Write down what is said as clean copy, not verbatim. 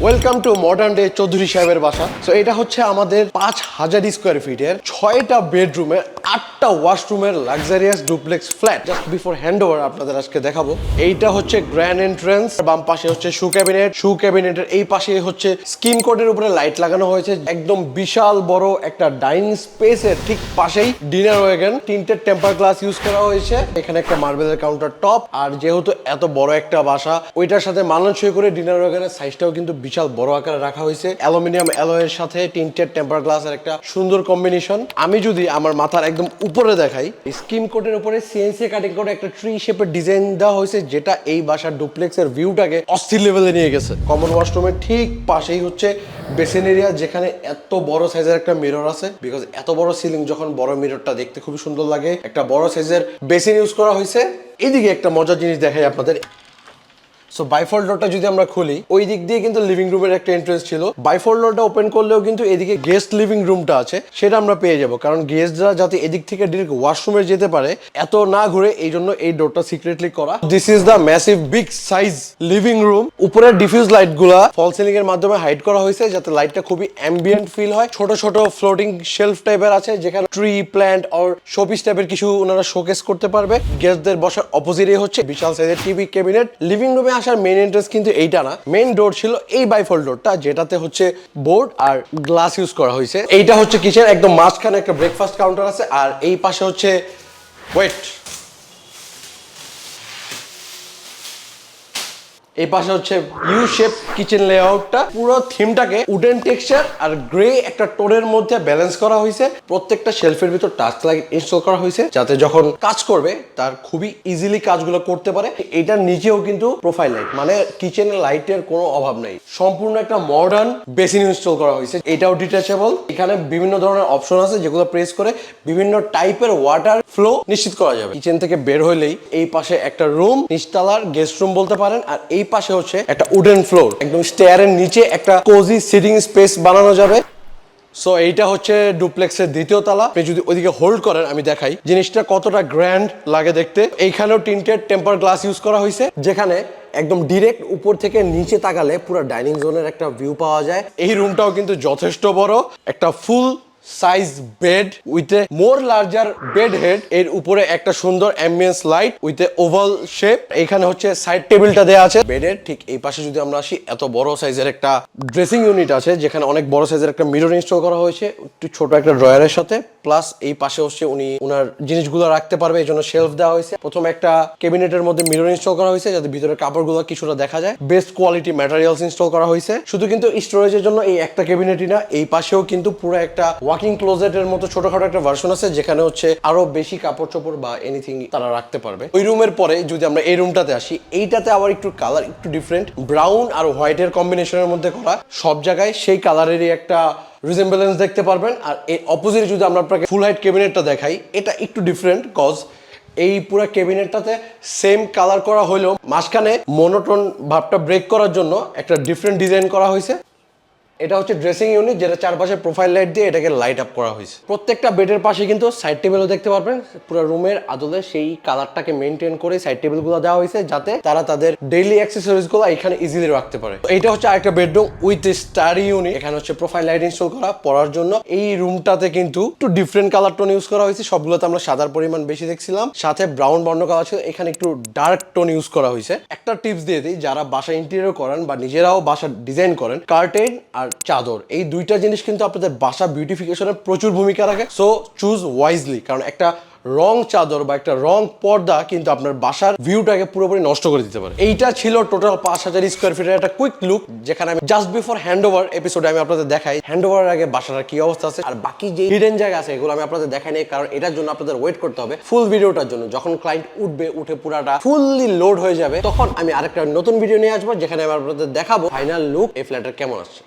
Welcome to modern day Chowdhury সাহেবের বাসা। So এটা হচ্ছে আমাদের 5000 স্কোয়ার ফিটের 6টা বেডরুমের 8টা ওয়াশরুমের luxurious duplex flat. Just before hand over আপনাদের আজকে দেখাবো। এইটা হচ্ছে গ্র্যান্ড এন্ট্রান্স, বাম পাশে হচ্ছে শু ক্যাবিনেটের এই পাশে হচ্ছে স্কিন কোডের উপরে লাইট লাগানো হয়েছে। একদম বিশাল বড় একটা ডাইনিং স্পেসের ঠিক পাশেই ডিনার ওয়াগন, 3টে টেম্পার গ্লাস ইউজ করা হয়েছে। এখানে একটা মার্বেলের কাউন্টার টপ, আর যেহেতু এত বড় একটা বাসা ওইটার সাথে মানানসই করে ডিনার ওয়াগনের সাইজটাও কিন্তু বিশাল বড় আকারে রাখা হয়েছে। অ্যালুমিনিয়াম অ্যালয়ের সাথে 3টে টেম্পার গ্লাসের একটা সুন্দর কম্বিনেশন। আমি যদি আমার মাথার একদম উপরে দেখাই, স্কিন কোটের উপরে সিএনসি কাটিং করে একটা ট্রি শেপের ডিজাইন দেওয়া হয়েছে, যেটা এই বাসার ডুপ্লেক্সের ভিউটাকে অস্থির লেভেলে নিয়ে গেছে। কমন ওয়াশরুমের ঠিক পাশেই হচ্ছে বেসিন এরিয়া, যেখানে এত বড় সাইজের একটা মিরর আছে। বিকজ এত বড় সিলিং, যখন বড় মিররটা দেখতে খুবই সুন্দর লাগে। একটা বড় সাইজের বেসিন ইউজ করা হয়েছে। এদিকে একটা মজার জিনিস দেখাই আপনাদের। সো বাইফোল্ড ডোরটা যদি আমরা খুলি, ওই দিক দিয়ে কিন্তু লিভিং রুমের একটা এন্ট্রেন্স ছিল। বাইফোল্ড ডোরটা ওপেন করলেও কিন্তু এদিকে গেস্ট লিভিং রুমটা আছে, সেটা আমরা পেয়ে যাব। কারণ গেস্টরা যাতে এদিক থেকে ডিরেক্ট ওয়াশরুমে যেতে পারে এত না ঘুরে, এই জন্য এই ডোরটা সিক্রেটলি করা। This is the massive big size living room. উপরের ডিফিউজ লাইট গুলা ফল সিলিং এর মাধ্যমে হাইড করা হয়েছে, যাতে লাইটটা খুবই অ্যাম্বিয়েন্ট ফিল হয়। ছোট ছোট ফ্লোটিং শেলফ টাইপের আছে, যেখানে ট্রি প্ল্যান্ট অর শোপিস টাইপের কিছু ওনারা শোকেস করতে পারবে। গেস্টদের বসার অপোজিটে হচ্ছে বিশাল সাইজের টিভি ক্যাবিনেট। লিভিং রুমে আসার মেইন এন্ট্রেন্স কিন্তু এইটা না, মেইন ডোর ছিল এই বাইফোল্ড ডোরটা, যেটাতে হচ্ছে বোর্ড আর গ্লাস ইউজ করা হয়েছে। এইটা হচ্ছে কিচেন, একদম মাঝখানে একটা ব্রেকফাস্ট কাউন্টার আছে, আর এই পাশে হচ্ছে এই পাশে হচ্ছে ইউ শেপ কিচেন লেআউটটা। পুরো থিমটাকে উডেন টেক্সচার আর গ্রে একটা টোনের মধ্যে ব্যালেন্স করা হয়েছে। প্রত্যেকটা শেলফের ভিতর টাচ লাইট ইনস্টল করা হয়েছে, যাতে যখন কাজ করবে তার খুবই ইজিলি কাজগুলো করতে পারে। এটার নিচেও কিন্তু প্রোফাইল লাইট, মানে কিচেনের লাইটের কোনো অভাব নেই। সম্পূর্ণ একটা মডার্ন বেসিন ইনস্টল করা হয়েছে, এটাও ডিটাচেবল। এখানে বিভিন্ন ধরনের অপশন আছে, যেগুলো প্রেস করে বিভিন্ন টাইপের ওয়াটার ফ্লো নিশ্চিত করা যাবে। কিচেন থেকে বের হইলেই এই পাশে একটা রুম, নিচতলার গেস্ট রুম বলতে পারেন, আর এই পাশে হচ্ছে একটা উডেন ফ্লোর। একদম স্টেয়ারের নিচে একটা কোজি সিটিং স্পেস বানানো যাবে। সো এইটা হচ্ছে ডুপ্লেক্সের দ্বিতীয় তলা। আপনি যদি ওইদিকে হোল্ড করেন, আমি দেখাই জিনিসটা কতটা গ্র্যান্ড লাগে দেখতে। এইখানেও 3টে টেম্পার গ্লাস ইউজ করা হয়েছে, যেখানে একদম ডিরেক্ট উপর থেকে নিচে তাকালে পুরো ডাইনিং জোনের একটা ভিউ পাওয়া যায়। এই রুমটাও কিন্তু যথেষ্ট বড়। একটা ফুল size bed with a more larger bed head, এর উপরে একটা সুন্দর ambience light with a oval shape. এখানে হচ্ছে সাইড টেবিলটা দেওয়া আছে বেডের ঠিক এই পাশে। যদি আমরা আসি, এত বড় সাইজের একটা ড্রেসিং ইউনিট আছে, যেখানে অনেক বড় সাইজের একটা মিরর ইনস্টল করা হয়েছে একটু ছোট একটা ড্রয়ারের সাথে। প্লাস এই পাশে হচ্ছে উনি ওনার জিনিসগুলো রাখতে পারবে, এই জন্য শেলফ দেওয়া হয়েছে। প্রথমে একটা ক্যাবিনেটের মধ্যে মিরর ইনস্টল করা হয়েছে, যাতে ভিতরের কাপড়গুলো কিছুটা দেখা যায়। বেস্ট কোয়ালিটি ম্যাটেরিয়ালস ইনস্টল করা হয়েছে। শুধু কিন্তু স্টোরেজের জন্য এই একটা ক্যাবিনেটই না, এই পাশেও কিন্তু পুরো একটা ওয়াকিং ক্লোজেটের মতো ছোটখাটো একটা ভার্সন আছে, যেখানে হচ্ছে আরো বেশি কাপড় চোপড় বা এনিথিং তারা রাখতে পারবে। ওই রুমের পরে যদি আমরা এই রুমটাতে আসি, এইটাতে আবার একটু কালার একটু ডিফারেন্ট, ব্রাউন আর হোয়াইটের কম্বিনেশনের মধ্যে করা। সব জায়গায় সেই কালারেরই একটা রিজেম্বলেন্স দেখতে পারবেন। আর এর অপোজিটে যদি আমরা আপনাকে ফুল হাইট ক্যাবিনেটটা দেখাই, এটা একটু ডিফারেন্ট, কজ এই পুরো ক্যাবিনেটটাতে সেম কালার করা হলেও মাঝখানে মনোটোন ভাবটা ব্রেক করার জন্য একটা ডিফারেন্ট ডিজাইন করা হয়েছে। এটা হচ্ছে ড্রেসিং ইউনিট, যেটা চারপাশে প্রোফাইল লাইট দিয়ে এটাকে লাইট আপ করা হয়েছে। প্রত্যেকটা বেডের পাশে কিন্তু সাইড টেবিলও দেখতে পারবেন। পুরো রুমের আদলে সেই কালারটাকে মেনটেন করে সাইড টেবিলগুলো দেওয়া হয়েছে, যাতে তারা তাদের ডেইলি অ্যাক্সেসরিজগুলো এখানে ইজিলি রাখতে পারে। এইটা হচ্ছে আরেকটা বেডরুম উইথ স্টাডি ইউনিট। এখানে হচ্ছে প্রোফাইল লাইট ইনস্টল করা পড়ার জন্য। এই রুমটাতে কিন্তু একটু ডিফারেন্ট কালার টোন ইউজ করা হয়েছে। সবগুলোতে আমরা সাদার পরিমাণ বেশি দেখছিলাম, সাথে ব্রাউন বর্ণ কালার ছিল। এখানে একটু ডার্ক টোন ইউজ করা হয়েছে। একটা টিপস দিয়ে দিই, যারা বাসা ইন্টেরিয়র করেন বা নিজেরাও বাসা ডিজাইন করেন, কার্টেন আর চাদর, এই দুইটা জিনিস কিন্তু আপনাদের বাসা বিউটিফিকেশনে প্রচুর ভূমিকা রাখে। সো চুজ ওয়াইজলি, কারণ একটা রং চাদর বা একটা রং পর্দা কিন্তু আপনার বাসার ভিউটাকে পুরোপুরি নষ্ট করে দিতে পারে। এইটা ছিল টোটাল 5000 স্কোয়ার ফিটের একটা কুইক লুক, যেখানে আমি জাস্ট বিফোর হ্যান্ড ওভার এপিসোডে আমি আপনাদের দেখাই হ্যান্ড ওভারের আগে বাসার কি অবস্থা আছে, আর বাকি যে হিডেন জায়গা আছে এগুলো আমি আপনাদের দেখাই নেই, কারণ এটার জন্য আপনাদের ওয়েট করতে হবে ফুল ভিডিওটার জন্য। যখন ক্লায়েন্ট উঠে পুরাটা ফুললি লোড হয়ে যাবে, তখন আমি আরেকটা নতুন ভিডিও নিয়ে আসবো, যেখানে আমি আপনাদের দেখাবো ফাইনাল লুক এই ফ্ল্যাটের কেমন আসছে।